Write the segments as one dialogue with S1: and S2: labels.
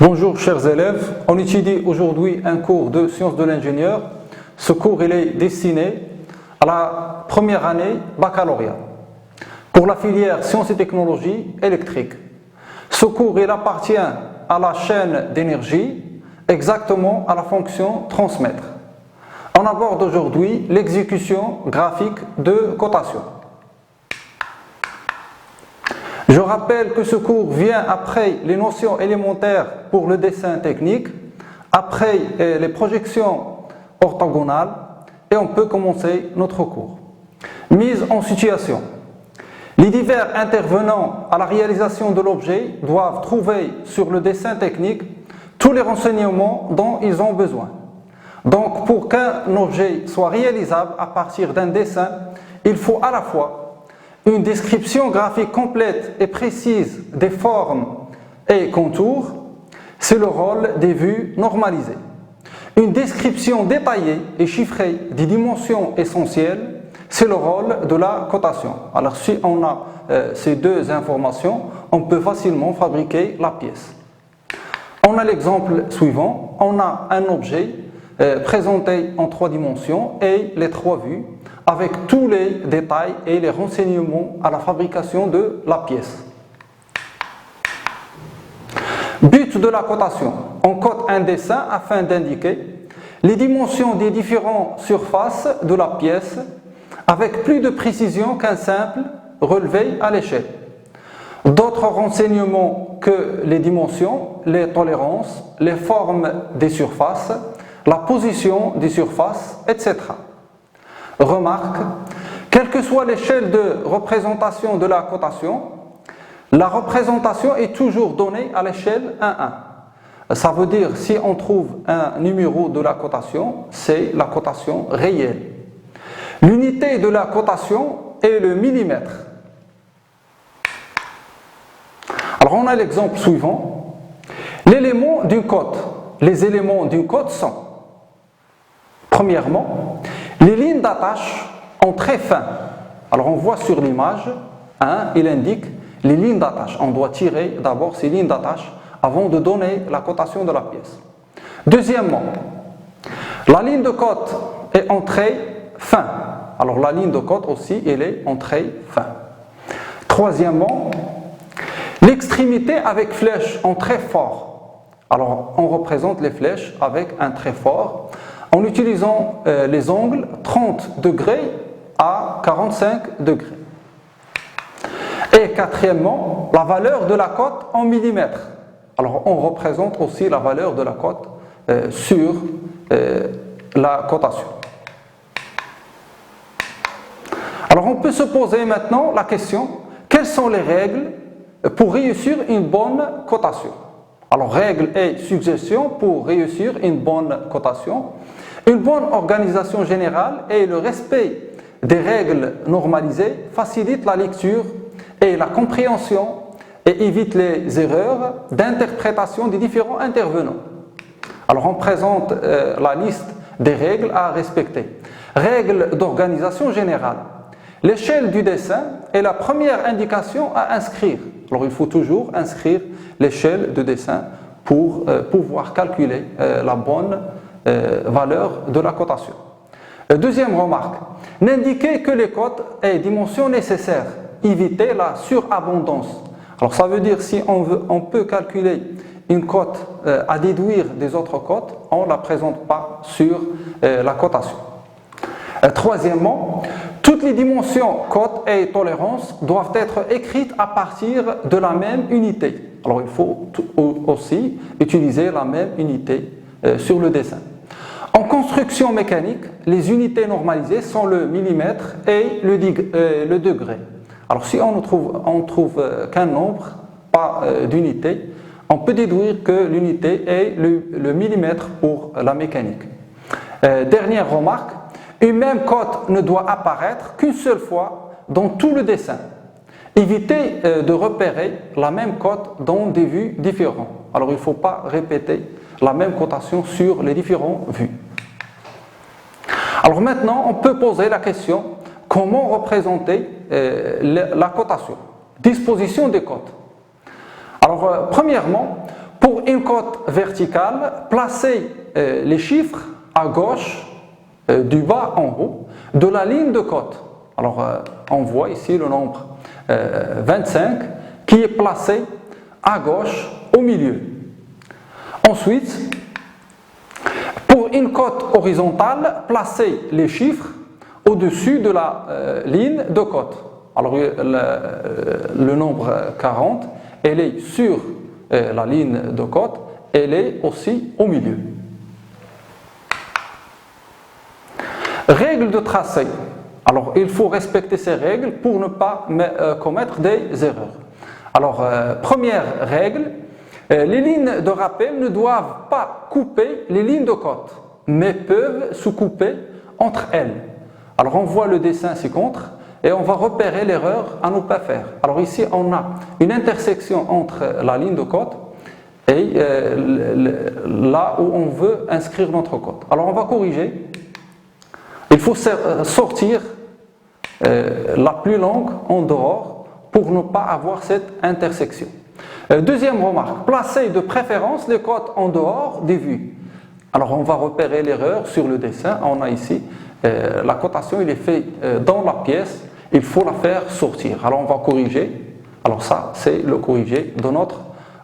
S1: Bonjour chers élèves, on étudie aujourd'hui un cours de sciences de l'ingénieur. Ce cours il est destiné à la première année baccalauréat pour la filière sciences et technologies électriques. Ce cours il appartient à la chaîne d'énergie, exactement à la fonction transmettre. On aborde aujourd'hui l'exécution graphique de cotation. Je rappelle que ce cours vient après les notions élémentaires pour le dessin technique, après les projections orthogonales, et on peut commencer notre cours. Mise en situation. Les divers intervenants à la réalisation de l'objet doivent trouver sur le dessin technique tous les renseignements dont ils ont besoin. Donc, pour qu'un objet soit réalisable à partir d'un dessin, il faut à la fois une description graphique complète et précise des formes et contours, c'est le rôle des vues normalisées. Une description détaillée et chiffrée des dimensions essentielles, c'est le rôle de la cotation. Alors si on a ces deux informations, on peut facilement fabriquer la pièce. On a l'exemple suivant, on a un objet présenté en 3 dimensions et les 3 vues, avec tous les détails et les renseignements à la fabrication de la pièce. But de la cotation. On cote un dessin afin d'indiquer les dimensions des différentes surfaces de la pièce avec plus de précision qu'un simple relevé à l'échelle. D'autres renseignements que les dimensions, les tolérances, les formes des surfaces, la position des surfaces, etc. Remarque, quelle que soit l'échelle de représentation de la cotation, la représentation est toujours donnée à l'échelle 1,1. Ça veut dire, si on trouve un numéro de la cotation, c'est la cotation réelle. L'unité de la cotation est le millimètre. Alors on a l'exemple suivant. L'élément d'une cote. Les éléments d'une cote sont, premièrement, les lignes d'attache en très fin. Alors on voit sur l'image, il indique les lignes d'attache. On doit tirer d'abord ces lignes d'attache avant de donner la cotation de la pièce. Deuxièmement, la ligne de cote est en trait fin. Alors la ligne de cote aussi, elle est en trait fin. Troisièmement, l'extrémité avec flèche en trait fort. Alors on représente les flèches avec un trait fort en utilisant les angles 30 degrés à 45 degrés. Et quatrièmement, la valeur de la cote en millimètres. Alors on représente aussi la valeur de la cote sur la cotation. Alors on peut se poser maintenant la question, quelles sont les règles pour réussir une bonne cotation? Alors règles et suggestions pour réussir une bonne cotation. Une bonne organisation générale et le respect des règles normalisées facilite la lecture et la compréhension et évite les erreurs d'interprétation des différents intervenants. Alors on présente la liste des règles à respecter. Règles d'organisation générale. L'échelle du dessin est la première indication à inscrire. Alors il faut toujours inscrire l'échelle de dessin pour pouvoir calculer la bonne valeur de la cotation. Deuxième remarque, n'indiquer que les cotes et dimensions nécessaires, éviter la surabondance. Alors ça veut dire si on peut calculer une cote à déduire des autres cotes, on ne la présente pas sur la cotation. Troisièmement, toutes les dimensions, cotes et tolérances doivent être écrites à partir de la même unité. Alors il faut aussi utiliser la même unité sur le dessin. En construction mécanique, les unités normalisées sont le millimètre et le degré. Alors si on trouve qu'un nombre, pas d'unité, on peut déduire que l'unité est le millimètre pour la mécanique. Dernière remarque, une même cote ne doit apparaître qu'une seule fois dans tout le dessin. Évitez de repérer la même cote dans des vues différentes. Alors il ne faut pas répéter la même cotation sur les différentes vues. Alors maintenant, on peut poser la question, comment représenter la cotation? Disposition des cotes. Alors premièrement, Pour une cote verticale, placez les chiffres à gauche, du bas en haut, de la ligne de cote. Alors, on voit ici le nombre 25 qui est placé à gauche au milieu. Ensuite, pour une cote horizontale, placez les chiffres au-dessus de la ligne de cote. Alors, le nombre 40, elle est sur la ligne de cote, elle est aussi au milieu. Règles de tracé. Alors, il faut respecter ces règles pour ne pas commettre des erreurs. Alors, première règle, les lignes de rappel ne doivent pas couper les lignes de cote, mais peuvent se couper entre elles. Alors, on voit le dessin ci-contre et on va repérer l'erreur à ne pas faire. Alors, ici, on a une intersection entre la ligne de cote et là où on veut inscrire notre cote. Alors, on va corriger. Il faut sortir la plus longue en dehors pour ne pas avoir cette intersection. Deuxième remarque, placez de préférence les cotes en dehors des vues. Alors on va repérer l'erreur sur le dessin. On a ici la cotation, il est fait dans la pièce, il faut la faire sortir. Alors on va corriger. Alors ça, c'est le corriger de notre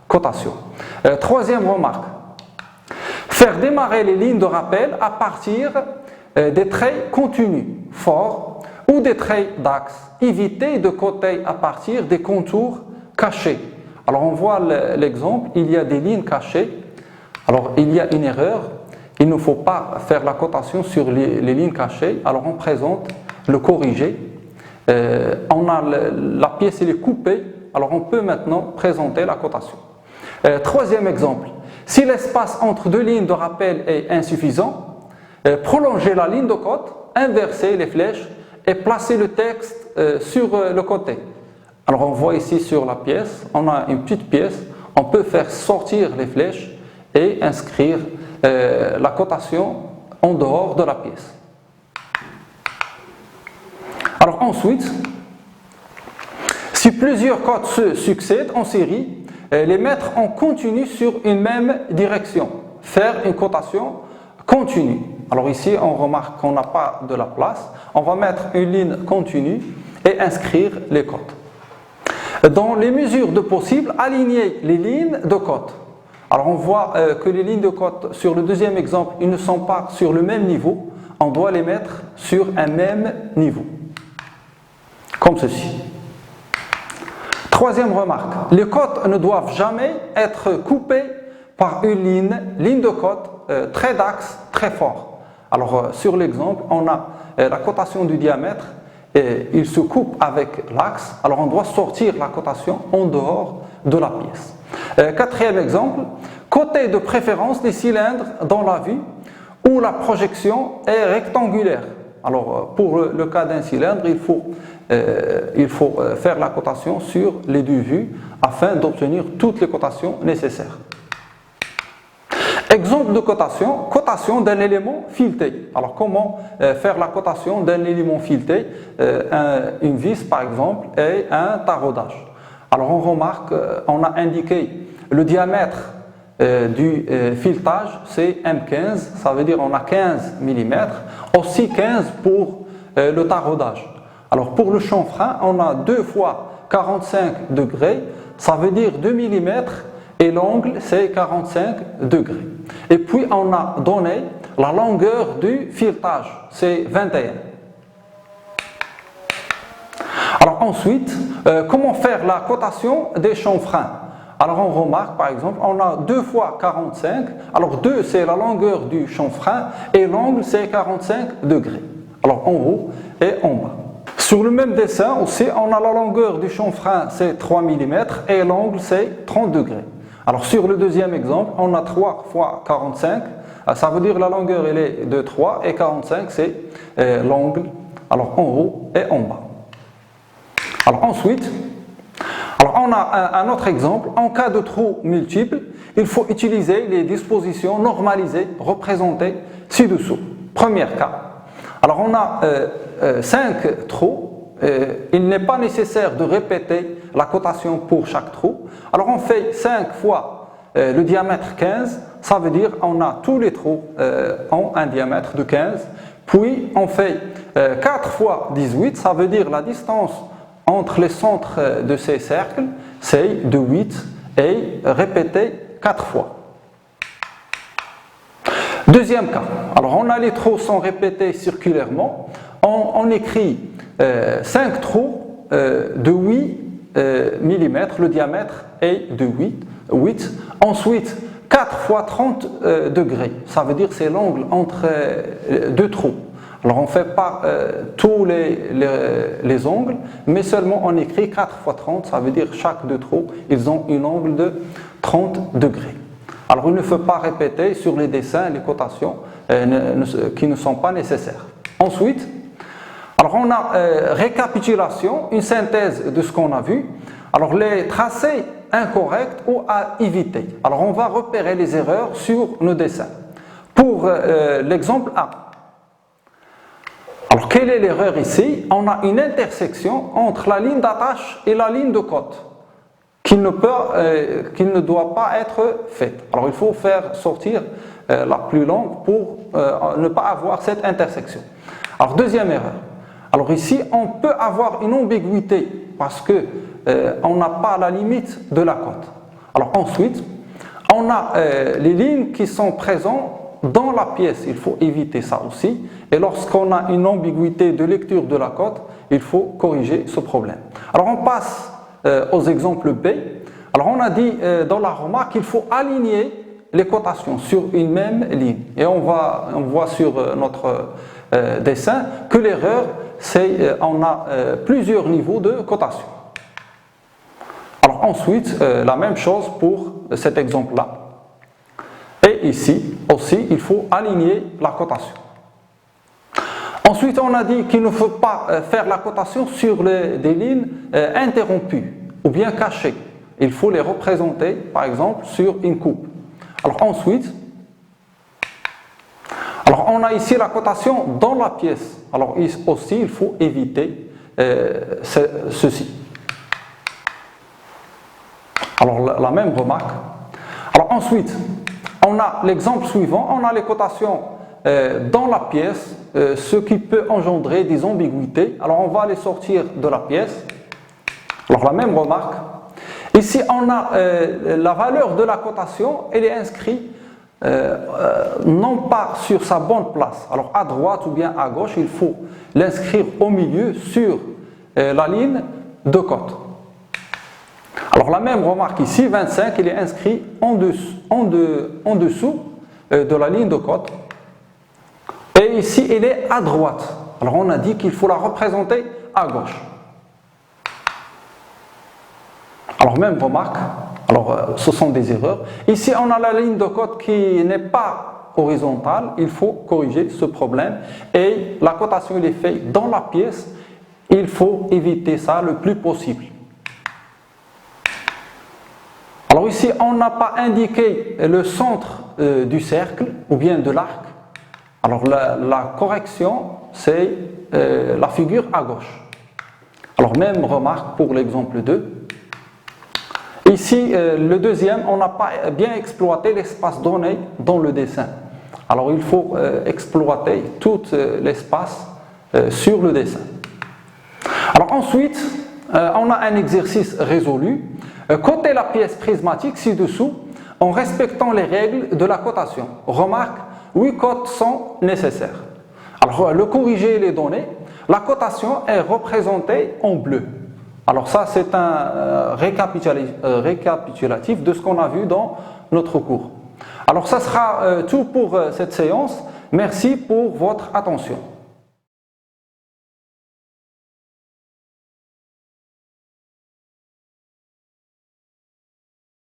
S1: cotation. Troisième remarque, faire démarrer les lignes de rappel à partir des traits continus, forts, ou des traits d'axe. Évitez de coter à partir des contours cachés. Alors on voit l'exemple, il y a des lignes cachées. Alors il y a une erreur, il ne faut pas faire la cotation sur les lignes cachées. Alors on présente le corrigé. On a la pièce elle est coupée, alors on peut maintenant présenter la cotation. Troisième exemple, si l'espace entre deux lignes de rappel est insuffisant, prolongez la ligne de cote, inversez les flèches et placez le texte sur le côté. Alors on voit ici sur la pièce, on a une petite pièce, on peut faire sortir les flèches et inscrire la cotation en dehors de la pièce. Alors ensuite, si plusieurs cotes se succèdent en série, les mettre en continu sur une même direction, faire une cotation continue. Alors ici, on remarque qu'on n'a pas de la place. On va mettre une ligne continue et inscrire les cotes. Dans les mesures de possible, alignez les lignes de cote. Alors on voit que les lignes de cote sur le deuxième exemple, ils ne sont pas sur le même niveau. On doit les mettre sur un même niveau. Comme ceci. Troisième remarque, les cotes ne doivent jamais être coupées par une ligne de cote, trait d'axe très fort. Alors sur l'exemple, on a la cotation du diamètre et il se coupe avec l'axe. Alors on doit sortir la cotation en dehors de la pièce. Quatrième exemple, coter de préférence les cylindres dans la vue où la projection est rectangulaire. Alors pour le cas d'un cylindre, il faut faire la cotation sur les deux vues afin d'obtenir toutes les cotations nécessaires. Exemple de cotation, cotation d'un élément fileté. Alors comment faire la cotation d'un élément fileté, une vis par exemple et un taraudage. Alors on remarque, on a indiqué le diamètre du filetage, c'est M15, ça veut dire on a 15 mm, aussi 15 pour le taraudage. Alors pour le chanfrein, on a 2 fois 45 degrés, ça veut dire 2 mm et l'angle c'est 45 degrés. Et puis on a donné la longueur du filetage, c'est 21. Alors ensuite, comment faire la cotation des chanfreins? Alors on remarque par exemple, on a 2 fois 45, alors 2 c'est la longueur du chanfrein et l'angle c'est 45 degrés. Alors en haut et en bas. Sur le même dessin aussi, on a la longueur du chanfrein c'est 3 mm et l'angle c'est 30 degrés. Alors sur le deuxième exemple, on a 3 fois 45, ça veut dire la longueur elle est de 3 et 45 c'est l'angle, alors en haut et en bas. Alors ensuite, on a un autre exemple, en cas de trous multiples, il faut utiliser les dispositions normalisées représentées ci-dessous. Premier cas, alors on a 5 trous, il n'est pas nécessaire de répéter la cotation pour chaque trou. Alors on fait 5 fois le diamètre 15, ça veut dire on a tous les trous ont un diamètre de 15. Puis on fait 4 fois 18, ça veut dire la distance entre les centres de ces cercles, c'est de 8 et répété 4 fois. Deuxième cas, alors on a les trous sont répétés circulairement, on écrit 5 trous de 8 mm, le diamètre est de 8. Ensuite, 4 fois 30 degrés, ça veut dire c'est l'angle entre deux trous. Alors on ne fait pas tous les angles, mais seulement on écrit 4 fois 30, ça veut dire chaque deux trous, ils ont un angle de 30 degrés. Alors il ne faut pas répéter sur les dessins les cotations qui ne sont pas nécessaires. Ensuite, alors on a récapitulation, une synthèse de ce qu'on a vu. Alors les tracés incorrects ou à éviter. Alors on va repérer les erreurs sur nos dessins. Pour l'exemple A. Alors quelle est l'erreur ici? On a une intersection entre la ligne d'attache et la ligne de cote qui ne doit pas être faite. Alors il faut faire sortir la plus longue pour ne pas avoir cette intersection. Alors deuxième erreur. Alors ici on peut avoir une ambiguïté parce que on n'a pas la limite de la cote. Alors ensuite on a les lignes qui sont présentes dans la pièce, il faut éviter ça aussi. Et lorsqu'on a une ambiguïté de lecture de la cote, il faut corriger ce problème. Alors on passe aux exemples B. Alors on a dit dans la remarque qu'il faut aligner les cotations sur une même ligne. Et on voit sur notre dessin que l'erreur, c'est on a plusieurs niveaux de cotation. Alors ensuite, la même chose pour cet exemple-là. Et ici aussi, il faut aligner la cotation. Ensuite, on a dit qu'il ne faut pas faire la cotation sur des lignes interrompues ou bien cachées. Il faut les représenter, par exemple, sur une coupe. Alors ensuite, on a ici la cotation dans la pièce. Alors aussi, il faut éviter ceci. Alors la même remarque. Alors ensuite, on a l'exemple suivant, on a les cotations dans la pièce, ce qui peut engendrer des ambiguïtés. Alors on va les sortir de la pièce. Alors la même remarque. Ici on a la valeur de la cotation, elle est inscrite non pas sur sa bonne place. Alors à droite ou bien à gauche, il faut l'inscrire au milieu sur la ligne de cote. Alors la même remarque ici, 25, il est inscrit en dessous de la ligne de cote. Et ici, il est à droite. Alors on a dit qu'il faut la représenter à gauche. Alors même remarque, alors ce sont des erreurs. Ici, on a la ligne de cote qui n'est pas horizontale. Il faut corriger ce problème. Et la cotation, elle est faite dans la pièce. Il faut éviter ça le plus possible. Alors ici, on n'a pas indiqué le centre du cercle ou bien de l'arc. Alors la correction, c'est la figure à gauche. Alors même remarque pour l'exemple 2. Ici, le deuxième, on n'a pas bien exploité l'espace donné dans le dessin. Alors il faut exploiter tout l'espace sur le dessin. Alors ensuite, on a un exercice résolu. Coter la pièce prismatique ci-dessous en respectant les règles de la cotation. Remarque, 8 cotes sont nécessaires. Alors, le corriger les données, la cotation est représentée en bleu. Alors ça, c'est un récapitulatif de ce qu'on a vu dans notre cours. Alors ça sera tout pour cette séance. Merci pour votre attention.